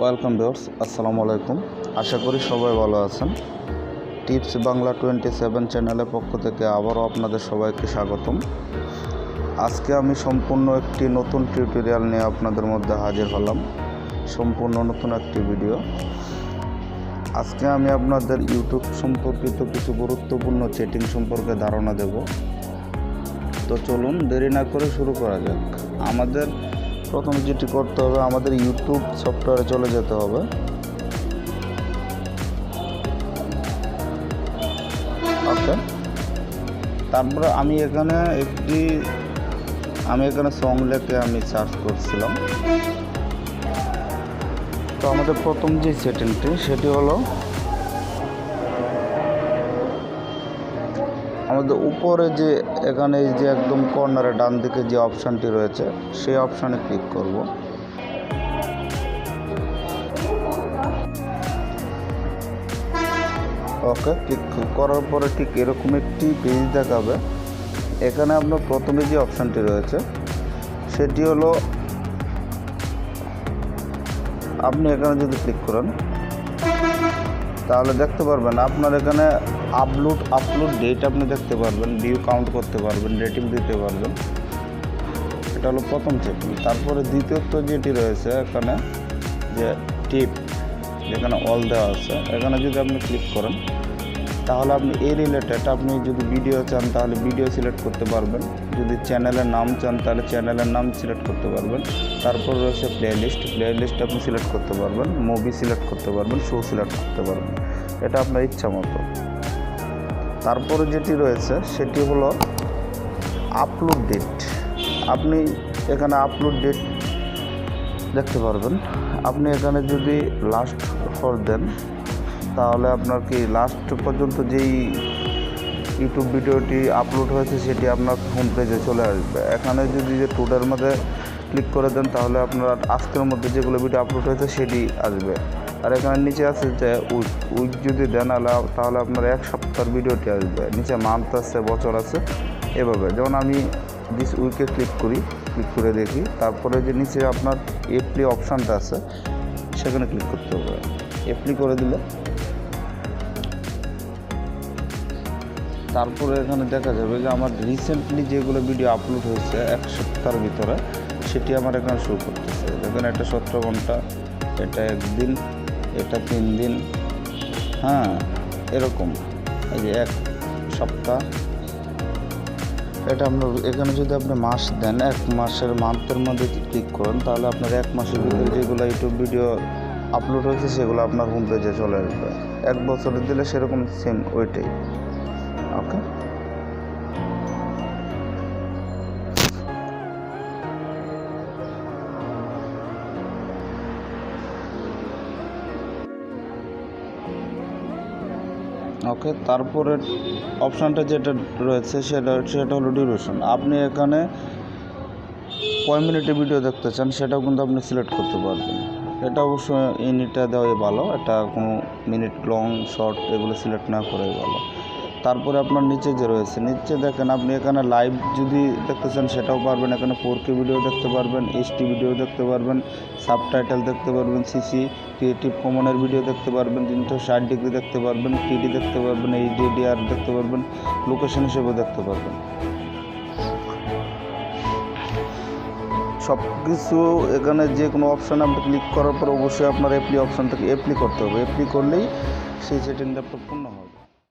Welcome viewers, আসসালামু আলাইকুম। আশা করি সবাই ভালো আছেন। টিপস বাংলা 27 চ্যানেলের পক্ষ থেকে আবারও আপনাদের সবাইকে স্বাগতম। আজকে আমি সম্পূর্ণ একটি নতুন টিউটোরিয়াল নিয়ে আপনাদের মধ্যে হাজির হলাম। সম্পূর্ণ নতুন একটি ভিডিও। আজকে আমি আপনাদের ইউটিউব সম্পর্কিত কিছু গুরুত্বপূর্ণ সেটিং সম্পর্কে ধারণা দেব। তো চলুন দেরি না করে শুরু করা যাক। আমাদের প্রথম যেটি করতে হবে, আমাদের ইউটিউব সফটওয়্যারে চলে যেতে হবে। ওকে, তারপরে আমি এখানে সং লেখে আমি সার্চ করছিলাম। তো আমাদের প্রথম যে সেটিংটি সেটি হলো আমাদের উপরে যে এখানে এই যে একদম কর্নারে ডান দিকে যে অপশানটি রয়েছে সেই অপশানে ক্লিক করব। ওকে, ক্লিক করার পরে ঠিক এরকম একটি পেজ দেখাবে। এখানে আপনার প্রথমে যে অপশানটি রয়েছে সেটি হলো, আপনি এখানে যদি ক্লিক করেন তাহলে দেখতে পারবেন আপনার এখানে আপলোড ডেট আপনি দেখতে পারবেন, ভিউ কাউন্ট করতে পারবেন, রেটিং দিতে পারবেন। এটা হলো প্রথম সেটিং। তারপরে দ্বিতীয়ত যেটি রয়েছে এখানে যে টিপ, যেখানে অল দেওয়া আছে, এখানে যদি আপনি ক্লিক করেন তাহলে আপনি এই রিলেটেড আপনি যদি ভিডিও চান তাহলে ভিডিও সিলেক্ট করতে পারবেন, যদি চ্যানেলের নাম চান তাহলে চ্যানেলের নাম সিলেক্ট করতে পারবেন। তারপর রয়েছে প্লেলিস্ট আপনি সিলেক্ট করতে পারবেন, মুভি সিলেক্ট করতে পারবেন, শো সিলেক্ট করতে পারবেন, এটা আপনার ইচ্ছা মতো। তারপরে যেটি রয়েছে সেটি হলো আপলোড ডেট। আপনি এখানে আপলোড ডেট দেখতে পারবেন। আপনি এখানে যদি লাস্ট ফর দেন তাহলে আপনার কি লাস্ট পর্যন্ত যেই ইউটিউব ভিডিওটি আপলোড হয়েছে সেটি আপনার হোম পেজে চলে আসবে। এখানে যদি যে টুডের মধ্যে ক্লিক করে দেন তাহলে আপনার আজকের মধ্যে যেগুলো ভিডিও আপলোড হয়েছে সেটি আসবে। আর এখানে নিচে আছে যে উইক যদি দেন তাহলে আপনার এক সপ্তাহের ভিডিওটি আসবে। নিচে মান্থ আছে, বছর আছে, এভাবে। যেমন আমি দিস উইকে ক্লিক করে দেখি। তারপরে যে নিচে আপনার এপ্লি অপশানটা আছে সেখানে ক্লিক করতে হবে। এপ্লি করে দিলে তারপরে এখানে দেখা যাবে যে আমার রিসেন্টলি যেগুলো ভিডিও আপলোড হয়েছে এক সপ্তাহের ভিতরে সেটি আমার এখানে শো করতেছে। দেখেন, এটা 17 ঘন্টা, এটা 1 দিন, এটা 3 দিন, হ্যাঁ, এরকম। এই যে 1 সপ্তাহ, এটা আপনার এখানে যদি আপনি মাস দেন, 1 মাসের মান্থের মধ্যে ক্লিক করেন তাহলে আপনার 1 মাসের ভিতরে যেগুলো ইউটিউব ভিডিও আপলোড হয়েছে সেগুলো আপনার হোম পেজে চলে আসবে। 1 বছরের দিলে সেরকম সেম ওইটাই। ওকে, তারপরে অপশানটা যেটা রয়েছে সেটা হলো ডিউরেশন। আপনি এখানে কয় মিনিটে ভিডিও দেখতে চান সেটাও কিন্তু আপনি সিলেক্ট করতে পারবেন। এটা অবশ্যই ইনিটা দেওয়াই ভালো, এটা কোনো মিনিট লং শর্ট এগুলো সিলেক্ট না করাই ভালো। তারপরে আপনার নিচে যে রয়েছে, নিচে দেখেন আপনি এখানে লাইভ যদি দেখতে চান সেটাও পারবেন। এখানে 4K ভিডিও দেখতে পারবেন, HD ভিডিও দেখতে পারবেন, সাবটাইটেল দেখতে পারবেন, CC ক্রিয়েটিভ কমনের ভিডিও দেখতে পারবেন, 360 ডিগ্রি দেখতে পারবেন, 3D দেখতে পারবেন, HDR দেখতে পারবেন, লোকেশন হিসেবেও দেখতে পারবেন। সব কিছু এখানে যে কোনো অপশানে আপনি ক্লিক করার পর অবশ্যই আপনার অপশান থেকে অ্যাপ্লি করতে হবে। অ্যাপ্লি করলেই সেই সেটিংটা পূর্ণ হবে।